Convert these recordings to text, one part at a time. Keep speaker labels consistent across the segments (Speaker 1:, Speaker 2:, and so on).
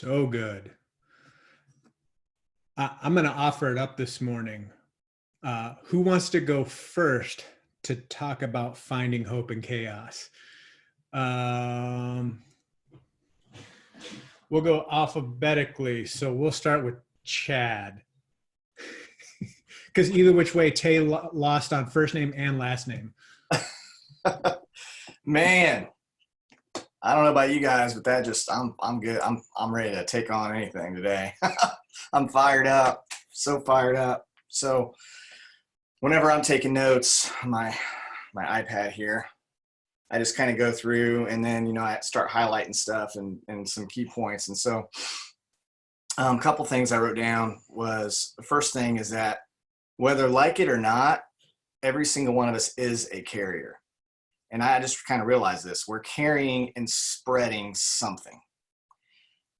Speaker 1: So good. I'm going to offer it up this morning. Who wants to go first to talk about finding hope in chaos? We'll go alphabetically. So we'll start with Chad. Because either which way, Tay lost on first name and last name.
Speaker 2: Man, I don't know about you guys, but that just I'm good. I'm ready to take on anything today. I'm fired up, so fired up. So whenever I'm taking notes, my iPad here, I just kind of go through and then I start highlighting stuff and some key points. And so a couple things I wrote down was the first thing is that whether like it or not, every single one of us is a carrier. And I just kind of realized this. We're carrying and spreading something.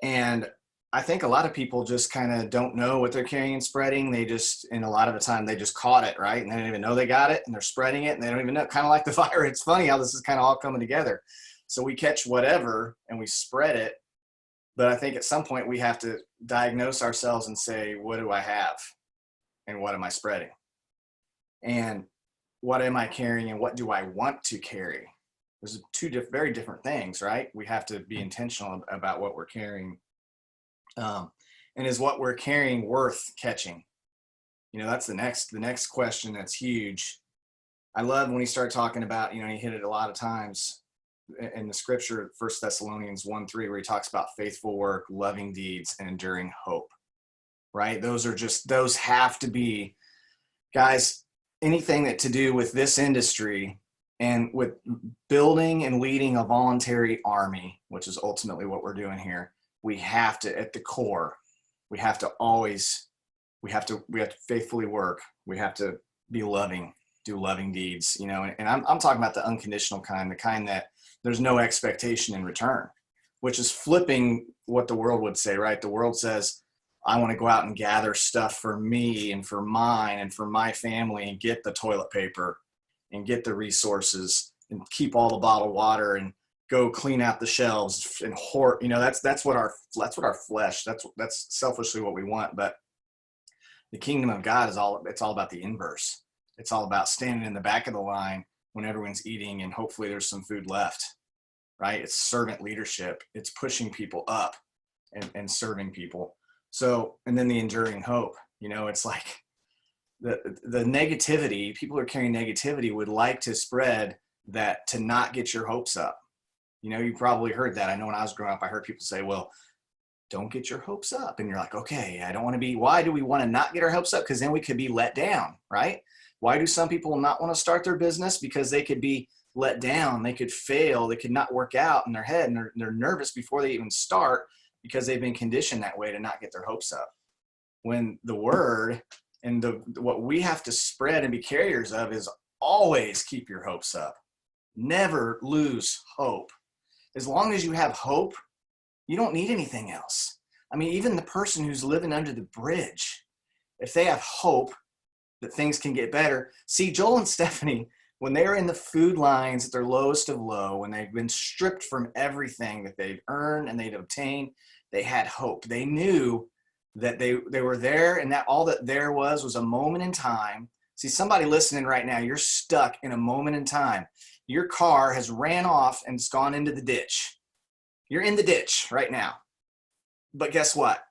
Speaker 2: And I think a lot of people just kind of don't know what they're carrying and spreading. They just, and a lot of the time, they just caught it, right? And they don't even know they got it, and they're spreading it, and they don't even know, kind of like the fire. It's funny how this is kind of all coming together. So we catch whatever, and we spread it. But I think at some point, we have to diagnose ourselves and say, what do I have? And what am I spreading? And what am I carrying and what do I want to carry? There's two very different things, right? We have to be intentional about what we're carrying. And is what we're carrying worth catching? That's the next question that's huge. I love when he started talking about, he hit it a lot of times in the scripture, 1 Thessalonians 1:3, where he talks about faithful work, loving deeds, and enduring hope, right? Those have to be, guys, anything that to do with this industry and with building and leading a voluntary army, which is ultimately what we're doing here, we have to, at the core, we have to faithfully work. We have to be loving, do loving deeds, and I'm talking about the unconditional kind, the kind that there's no expectation in return, which is flipping what the world would say, right? The world says, I want to go out and gather stuff for me and for mine and for my family and get the toilet paper and get the resources and keep all the bottled water and go clean out the shelves and hoard. That's what our flesh, that's selfishly what we want. But the kingdom of God it's all about the inverse. It's all about standing in the back of the line when everyone's eating and hopefully there's some food left, right? It's servant leadership. It's pushing people up and serving people. So, and then the enduring hope, it's like the negativity, people who are carrying negativity would like to spread that to not get your hopes up. You probably heard that. I know when I was growing up, I heard people say, well, don't get your hopes up. And you're like, okay, I don't want to be, why do we want to not get our hopes up? Because then we could be let down, right? Why do some people not want to start their business? Because they could be let down. They could fail. They could not work out in their head, and they're nervous before they even start, because they've been conditioned that way to not get their hopes up. When the word and what we have to spread and be carriers of is always keep your hopes up. Never lose hope. As long as you have hope, you don't need anything else. I mean, even the person who's living under the bridge, if they have hope that things can get better. See, Joel and Stephanie, when they're in the food lines at their lowest of low, when they've been stripped from everything that they've earned and they'd obtained, they had hope. They knew that they were there, and that all that there was a moment in time. See, somebody listening right now, you're stuck in a moment in time. Your car has ran off and it's gone into the ditch. You're in the ditch right now. But guess what?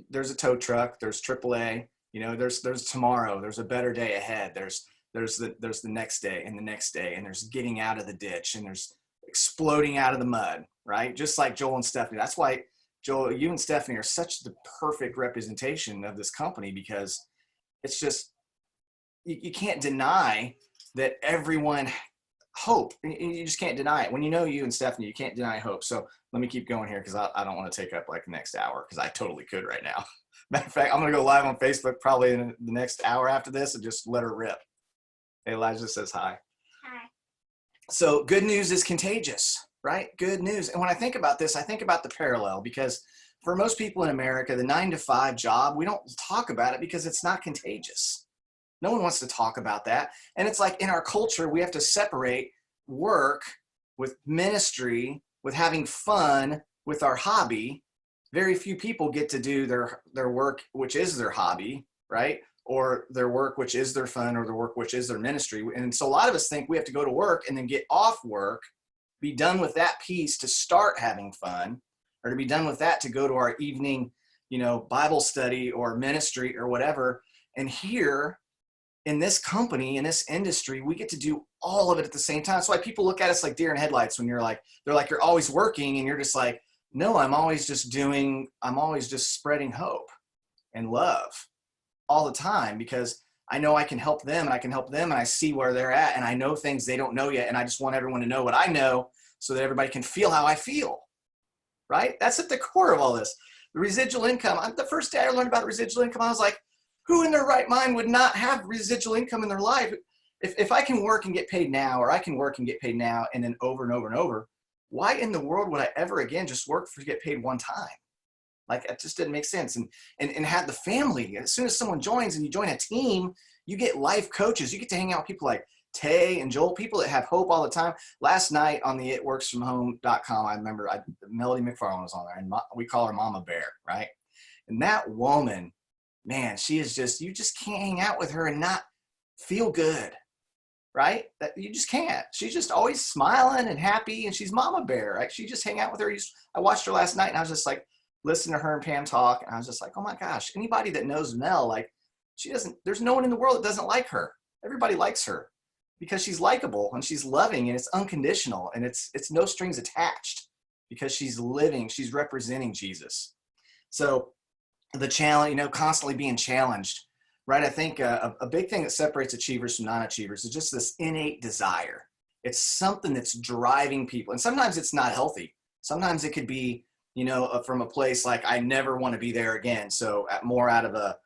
Speaker 2: There's a tow truck. There's AAA. There's tomorrow. There's a better day ahead. There's the next day and the next day, and there's getting out of the ditch, and there's exploding out of the mud, right? Just like Joel and Stephanie. That's why, Joel, you and Stephanie are such the perfect representation of this company, because it's just, you can't deny that everyone hope. You just can't deny it. When you and Stephanie, you can't deny hope. So let me keep going here, because I don't want to take up like the next hour, because I totally could right now. Matter of fact, I'm going to go live on Facebook probably in the next hour after this and just let her rip. Hey, Elijah says hi.
Speaker 3: Hi.
Speaker 2: So good news is contagious, right? Good news. And when I think about this, I think about the parallel, because for most people in America, the 9-to-5 job, we don't talk about it because it's not contagious. No one wants to talk about that. And it's like in our culture, we have to separate work with ministry, with having fun, with our hobby. very few people get to do their work, which is their hobby, right? Or their work, which is their fun, or their work, which is their ministry. And so a lot of us think we have to go to work and then get off work, be done with that piece to start having fun, or to be done with that to go to our evening, Bible study or ministry or whatever. And here in this company, in this industry, we get to do all of it at the same time. That's why people look at us like deer in headlights when they're like, you're always working, and you're just like, no, I'm always just spreading hope and love all the time, because I know I can help them, and I can help them, and I see where they're at, and I know things they don't know yet. And I just want everyone to know what I know so that everybody can feel how I feel, right? That's at the core of all this. The residual income. The first day I learned about residual income, I was like, who in their right mind would not have residual income in their life? If I can work and get paid now, or I can work and get paid now, and then over and over and over, why in the world would I ever again just work to get paid one time? Like, it just didn't make sense. And have the family. As soon as someone joins and you join a team, you get life coaches. You get to hang out with people like Tay and Joel, people that have hope all the time. Last night on the itworksfromhome.com, I remember Melody McFarland was on there, and we call her Mama Bear, right? And that woman, man, she is just, you just can't hang out with her and not feel good, right? That you just can't. She's just always smiling and happy, and she's Mama Bear, right? She just hang out with her. I watched her last night, and I was just like, listening to her and Pam talk, and I was just like, oh my gosh, anybody that knows Mel, like, there's no one in the world that doesn't like her. Everybody likes her because she's likable and she's loving, and it's unconditional, and it's no strings attached, because she's representing Jesus. So the challenge, constantly being challenged, right? I think a big thing that separates achievers from non-achievers is just this innate desire. It's something that's driving people. And sometimes it's not healthy. Sometimes it could be, from a place like, I never want to be there again. So more out of a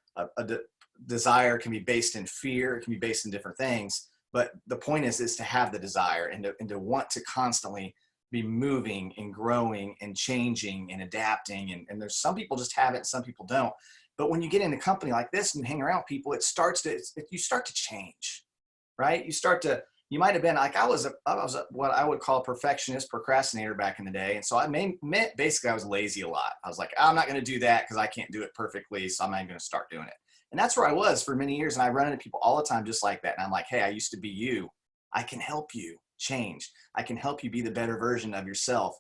Speaker 2: desire can be based in fear. It can be based in different things. But the point is to have the desire and to want to constantly be moving and growing and changing and adapting. And there's some people just have it, and some people don't. But when you get in a company like this and you hang around people, you start to change, right? You might have been like, I was what I would call a perfectionist procrastinator back in the day. And so basically I was lazy a lot. I was like, I'm not going to do that because I can't do it perfectly, so I'm not going to start doing it. And that's where I was for many years. And I run into people all the time just like that. And I'm like, hey, I used to be you. I can help you change. I can help you be the better version of yourself.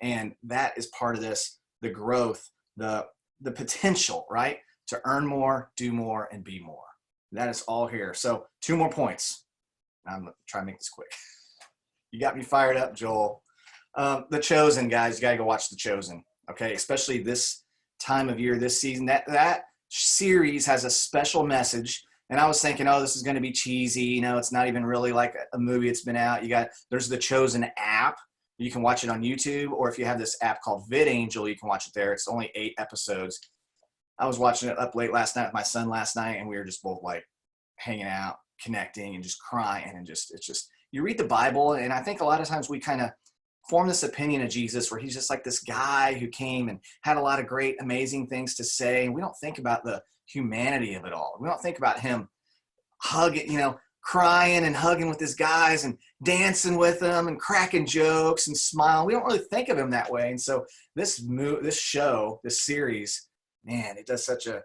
Speaker 2: And that is part of this, the growth, the potential, right? To earn more, do more, and be more. That is all here. So 2 more points. I'm going to try to make this quick. You got me fired up, Joel. The Chosen, guys, you got to go watch The Chosen. Okay. Especially this time of year, this season, that series has a special message. And I was thinking, oh, this is going to be cheesy. It's not even really like a movie. It's been out. There's the Chosen app. You can watch it on YouTube, or if you have this app called VidAngel, you can watch it there. It's only 8 episodes. I was watching it up late last night with my son last night, and we were just both like hanging out, connecting, and just crying. And it's just, you read the Bible, and I think a lot of times we kind of form this opinion of Jesus where he's just like this guy who came and had a lot of great, amazing things to say. And we don't think about the humanity of it all. We don't think about him hugging, crying and hugging with his guys and dancing with them and cracking jokes and smiling. We don't really think of him that way. And so this show, this series, man, it does such a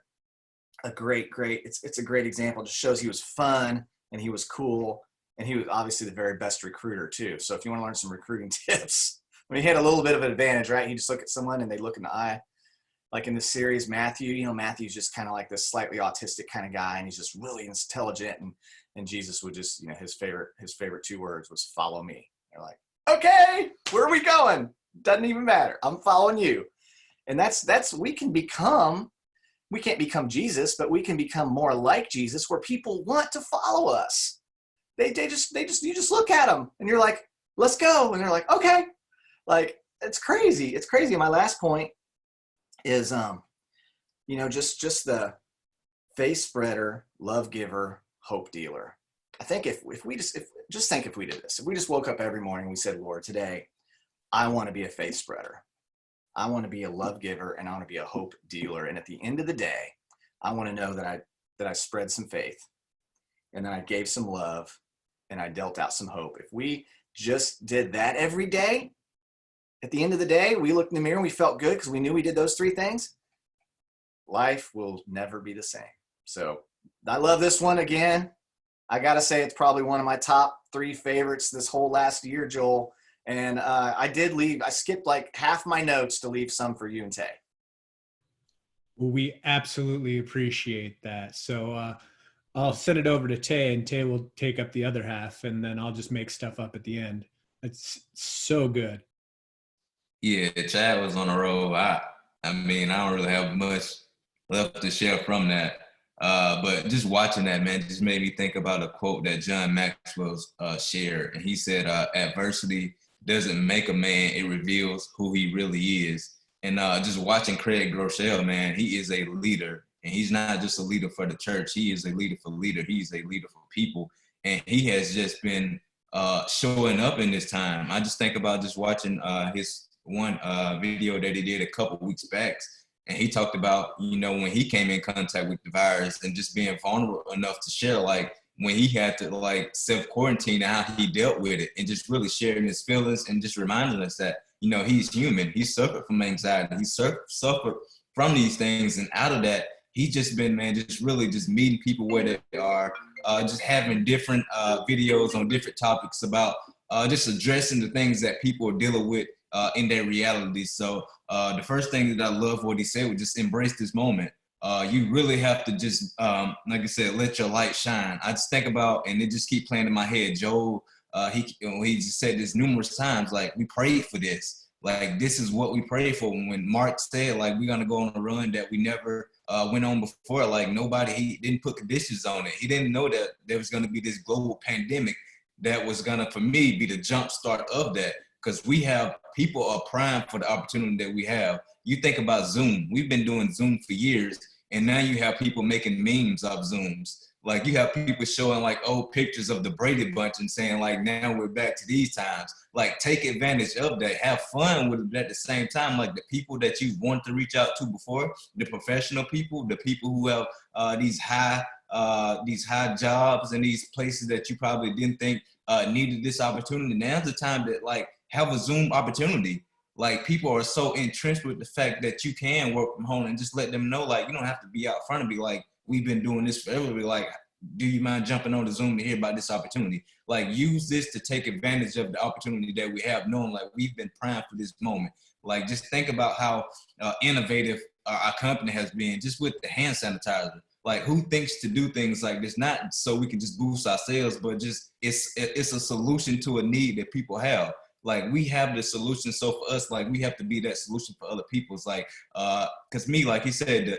Speaker 2: great, it's a great example. It just shows he was fun and he was cool. And he was obviously the very best recruiter too. So if you want to learn some recruiting tips, he had a little bit of an advantage, right? He just look at someone and they look in the eye. Like in this series, Matthew, Matthew's just kind of like this slightly autistic kind of guy, and he's just really intelligent. And Jesus would just, his favorite 2 words was follow me. They're like, okay, where are we going? Doesn't even matter. I'm following you. And we can't become Jesus, but we can become more like Jesus, where people want to follow us. You just look at them and you're like, let's go. And they're like, okay. Like, it's crazy. It's crazy. And my last point is, just the faith spreader, love giver, hope dealer. I think if we did this, if we just woke up every morning and we said, Lord, today, I want to be a faith spreader. I want to be a love giver, and I want to be a hope dealer. And at the end of the day, I want to know that I spread some faith, and then I gave some love, and I dealt out some hope. If we just did that every day, at the end of the day, we looked in the mirror and we felt good because we knew we did those 3 things. Life will never be the same. So I love this one. Again, I got to say it's probably one of my top 3 favorites this whole last year, Joel. And I skipped like half my notes to leave some for you and Tay.
Speaker 1: Well, we absolutely appreciate that. So I'll send it over to Tay, and Tay will take up the other half, and then I'll just make stuff up at the end. It's so good.
Speaker 3: Yeah, Chad was on a roll. I mean, I don't really have much left to share from that. But just watching that, man, just made me think about a quote that John Maxwell shared. And he said, adversity doesn't make a man, it reveals who he really is. And just watching Craig Grochel, man, he is a leader. And he's not just a leader for the church. He is a leader for leader. He's a leader for people. And he has just been showing up in this time. I just think about just watching his one video that he did a couple weeks back. And he talked about, you know, when he came in contact with the virus and just being vulnerable enough to share, like when he had to like self-quarantine and how he dealt with it, and just really sharing his feelings and just reminding us that, you know, he's human. He suffered from anxiety. He suffered from these things. And out of that, he's just been, man, just really just meeting people where they are, just having different videos on different topics about just addressing the things that people are dealing with in their reality. So the first thing that I love what he said was just embrace this moment. You really have to just, like I said, let your light shine. I just think about, and it just keep playing in my head, Joel, he just said this numerous times, like we prayed for this. Like this is what we prayed for. When Mark said, like, we're gonna go on a run that we never went on before, like he didn't put conditions on it. He didn't know that there was gonna be this global pandemic that was gonna, for me, be the jump start of that. Because people are primed for the opportunity that we have. You think about Zoom. We've been doing Zoom for years, and now you have people making memes of Zooms. Like you have people showing like old pictures of the Brady Bunch and saying like, now we're back to these times. Like take advantage of that. Have fun with it at the same time. Like the people that you wanted to reach out to before, the professional people, the people who have these high jobs and these places that you probably didn't think needed this opportunity. Now's the time that like have a Zoom opportunity. Like people are so entrenched with the fact that you can work from home, and just let them know, like, you don't have to be out front and be like, we've been doing this forever. Be like, do you mind jumping on the Zoom to hear about this opportunity? Like use this to take advantage of the opportunity that we have, knowing like we've been primed for this moment. Like just think about how innovative our company has been just with the hand sanitizer. Like who thinks to do things like this, not so we can just boost our sales, but just it's a solution to a need that people have. Like we have the solution. So for us, like we have to be that solution for other people. It's like, cause me, like he said,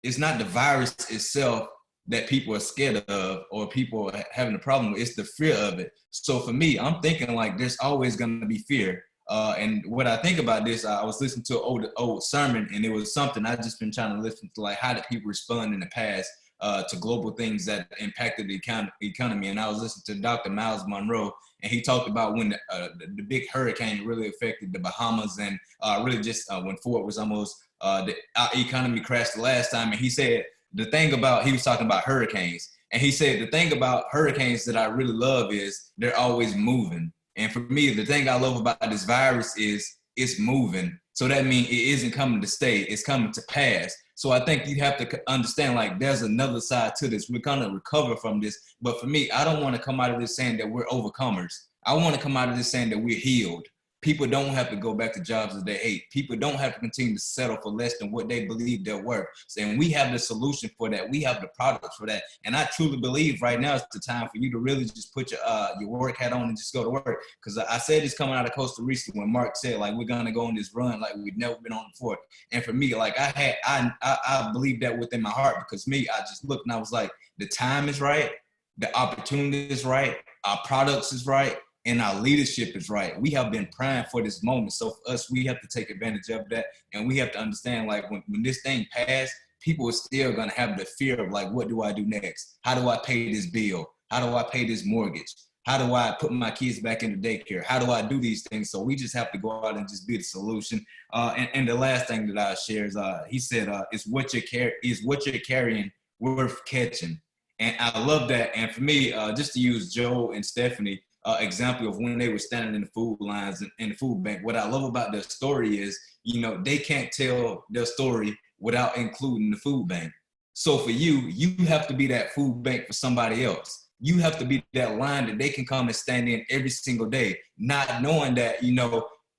Speaker 3: it's not the virus itself that people are scared of or people are having a problem with. It's the fear of it. So for me, I'm thinking like there's always going to be fear. And what I think about this, I was listening to an old sermon, and it was something I just been trying to listen to, like how did people respond in the past to global things that impacted the economy. And I was listening to Dr. Miles Monroe, and he talked about when the big hurricane really affected the Bahamas, and really just when Ford was almost, our economy crashed the last time. And he said, he was talking about hurricanes. And he said, the thing about hurricanes that I really love is they're always moving. And for me, the thing I love about this virus is it's moving. So that means it isn't coming to stay, it's coming to pass. So I think you have to understand, like, there's another side to this. We're gonna recover from this. But for me, I don't want to come out of this saying that we're overcomers. I want to come out of this saying that we're healed. People don't have to go back to jobs that they hate. People don't have to continue to settle for less than what they believe they're worth. And we have the solution for that. We have the products for that. And I truly believe right now is the time for you to really just put your work hat on and just go to work. Because I said this coming out of Costa Rica when Mark said, like, we're going to go on this run like we've never been on before. And for me, like I believe that within my heart, because me, I just looked and I was like, the time is right. The opportunity is right. Our products is right. And our leadership is right. We have been primed for this moment. So for us, we have to take advantage of that. And we have to understand, like, when this thing passed, people are still going to have the fear of, like, what do I do next? How do I pay this bill? How do I pay this mortgage? How do I put my kids back into daycare? How do I do these things? So we just have to go out and just be the solution. And the last thing that I share is, he said, is what you're carrying worth catching? And I love that. And for me, just to use Joe and Stephanie, example of when they were standing in the food lines and in the food bank. What I love about their story is, they can't tell their story without including the food bank. So for you have to be that food bank for somebody else. You have to be that line that they can come and stand in every single day, not knowing that,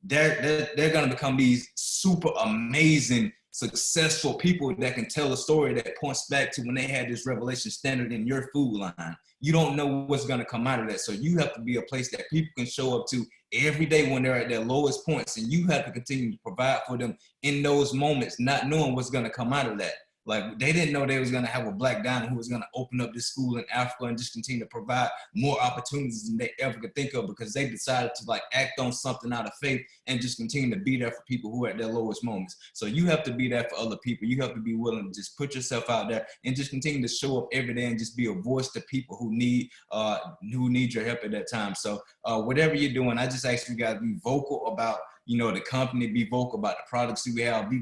Speaker 3: they're going to become these super amazing, successful people that can tell a story that points back to when they had this revelation standard in your food line. You don't know what's going to come out of that. So you have to be a place that people can show up to every day when they're at their lowest points, and you have to continue to provide for them in those moments, not knowing what's going to come out of that. Like, they didn't know they was going to have a black diamond who was going to open up this school in Africa and just continue to provide more opportunities than they ever could think of, because they decided to act on something out of faith and just continue to be there for people who are at their lowest moments. So you have to be there for other people. You have to be willing to just put yourself out there and just continue to show up every day and just be a voice to people who need your help at that time. So whatever you're doing, I just ask you guys to be vocal about the company, be vocal about the products we have, be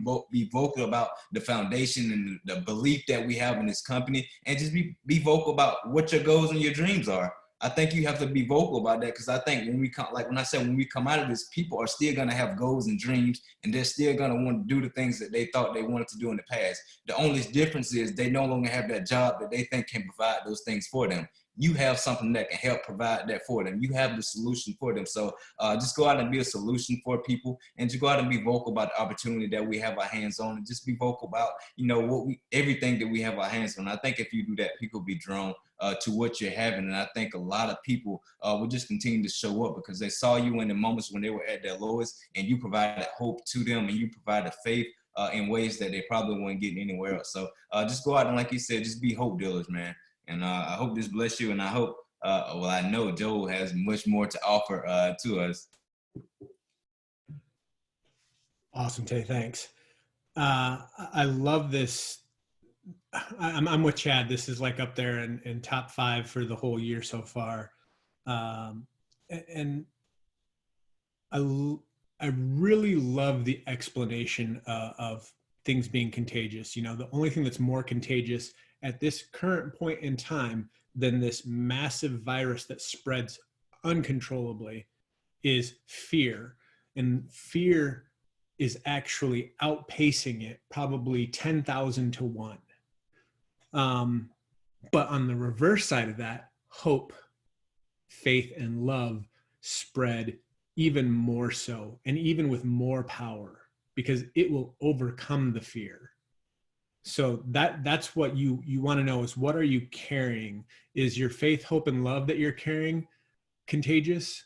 Speaker 3: vocal about the foundation and the belief that we have in this company, and just be vocal about what your goals and your dreams are. I think you have to be vocal about that, because I think when we come out of this, people are still going to have goals and dreams, and they're still going to want to do the things that they thought they wanted to do in the past. The only difference is they no longer have that job that they think can provide those things for them. You have something that can help provide that for them. You have the solution for them. So just go out and be a solution for people, and just go out and be vocal about the opportunity that we have our hands on, and just be vocal about, everything that we have our hands on. I think if you do that, people will be drawn to what you're having. And I think a lot of people will just continue to show up because they saw you in the moments when they were at their lowest, and you provided hope to them, and you provided faith in ways that they probably wouldn't get anywhere else. So just go out and, like you said, just be hope dealers, man. And I hope this bless you. And I hope, I know Joel has much more to offer to us.
Speaker 1: Awesome, Tay. Thanks. I love this. I'm with Chad. This is up there in top 5 for the whole year so far. And I really love the explanation of things being contagious. The only thing that's more contagious at this current point in time than this massive virus that spreads uncontrollably is fear. And fear is actually outpacing it probably 10,000 to 1. But on the reverse side of that, hope, faith, and love spread even more so, and even with more power, because it will overcome the fear. So that's what you want to know is, what are you carrying? Is your faith, hope, and love that you're carrying contagious,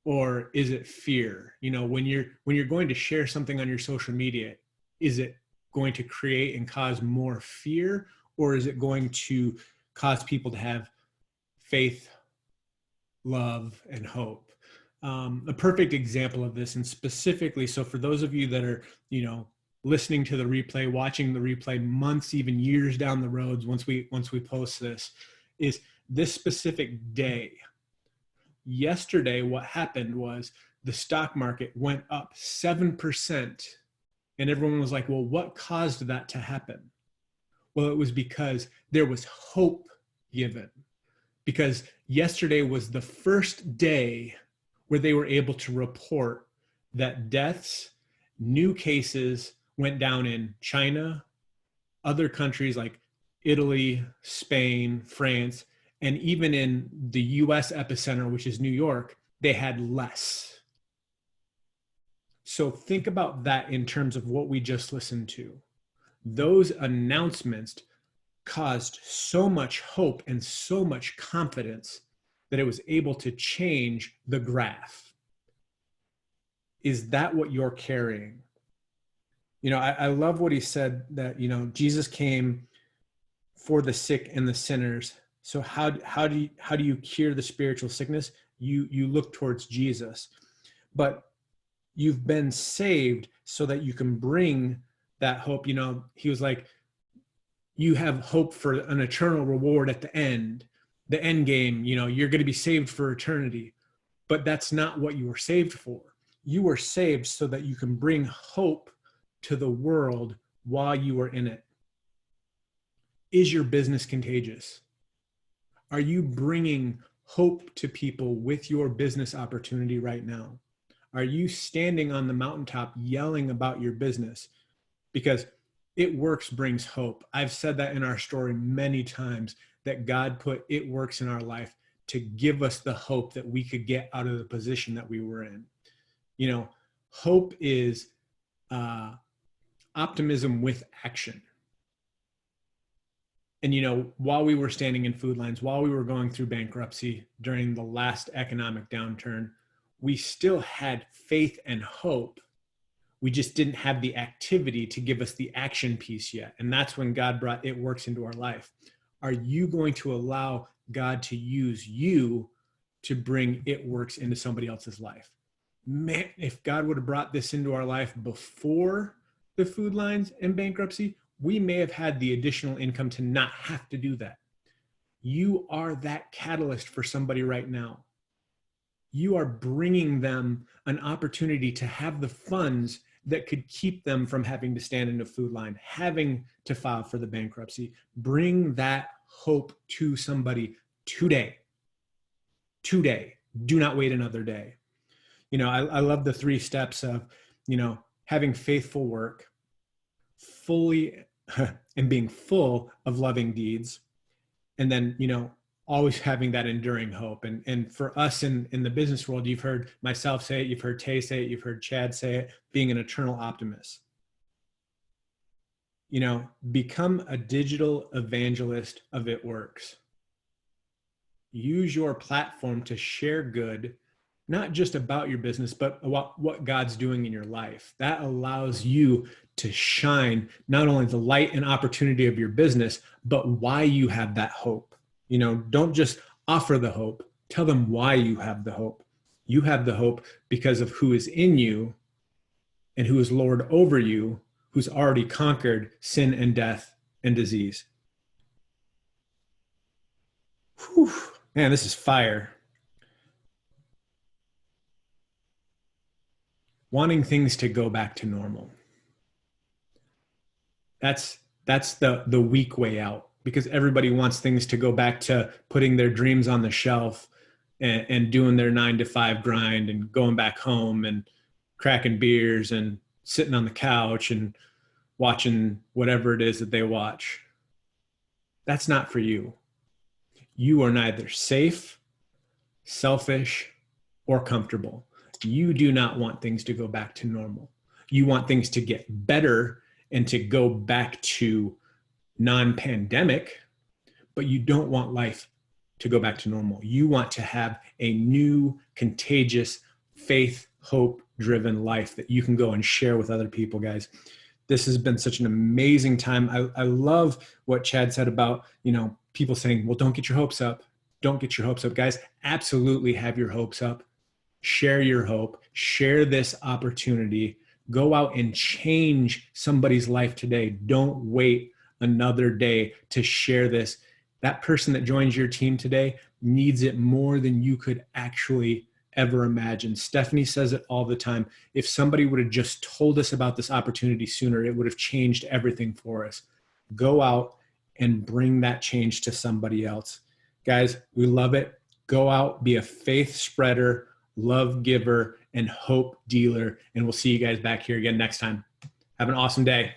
Speaker 1: or is it fear? When you're going to share something on your social media, is it going to create and cause more fear, or is it going to cause people to have faith, love, and hope? A perfect example of this, and specifically, so for those of you that are, listening to the replay, watching the replay months, even years down the roads, once we post this, is this specific day. Yesterday, what happened was the stock market went up 7%, and everyone was like, well, what caused that to happen? Well, it was because there was hope given, because yesterday was the first day where they were able to report that deaths, new cases went down in China, other countries like Italy, Spain, France, and even in the US epicenter, which is New York, they had less. So think about that in terms of what we just listened to. Those announcements caused so much hope and so much confidence that it was able to change the graph. Is that what you're carrying? I love what he said, that, Jesus came for the sick and the sinners. So how do you cure the spiritual sickness? You look towards Jesus. But you've been saved so that you can bring that hope. He was like, you have hope for an eternal reward at the end game. You're going to be saved for eternity. But that's not what you were saved for. You were saved so that you can bring hope to the world while you are in it. Is your business contagious? Are you bringing hope to people with your business opportunity right now? Are you standing on the mountaintop yelling about your business? Because It Works brings hope. I've said that in our story many times, that God put It Works in our life to give us the hope that we could get out of the position that we were in. You know, hope is optimism with action. And, you know, while we were standing in food lines, while we were going through bankruptcy during the last economic downturn, we still had faith and hope. We just didn't have the activity to give us the action piece yet. And that's when God brought It Works into our life. Are you going to allow God to use you to bring It Works into somebody else's life? Man, if God would have brought this into our life before the food lines and bankruptcy, we may have had the additional income to not have to do that. You are that catalyst for somebody right now. You are bringing them an opportunity to have the funds that could keep them from having to stand in a food line, having to file for the bankruptcy. Bring that hope to somebody today. Today. Do not wait another day. You know, I love the 3 steps of, you know, having faithful work, fully and being full of loving deeds, and then, you know, always having that enduring hope. And for us in the business world, you've heard myself say it, you've heard Tay say it, you've heard Chad say it, being an eternal optimist. You know, become a digital evangelist of It Works. Use your platform to share good, not just about your business, but about what God's doing in your life. That allows you to shine not only the light and opportunity of your business, but why you have that hope. You know, don't just offer the hope. Tell them why you have the hope. You have the hope because of who is in you and who is Lord over you, who's already conquered sin and death and disease. Whew. Man, this is fire. Wanting things to go back to normal. That's the weak way out, because everybody wants things to go back to putting their dreams on the shelf and doing their 9-to-5 grind and going back home and cracking beers and sitting on the couch and watching whatever it is that they watch. That's not for you. You are neither safe, selfish, or comfortable. You do not want things to go back to normal. You want things to get better and to go back to non-pandemic, but you don't want life to go back to normal. You want to have a new, contagious, faith, hope-driven life that you can go and share with other people, guys. This has been such an amazing time. I love what Chad said about, you know, people saying, well, don't get your hopes up. Don't get your hopes up, guys. Absolutely have your hopes up. Share your hope. Share this opportunity. Go out and change somebody's life today. Don't wait another day to share this. That person that joins your team today needs it more than you could actually ever imagine. Stephanie says it all the time. If somebody would have just told us about this opportunity sooner, it would have changed everything for us. Go out and bring that change to somebody else. Guys, we love it. Go out, be a faith spreader, love giver, and hope dealer. And we'll see you guys back here again next time. Have an awesome day.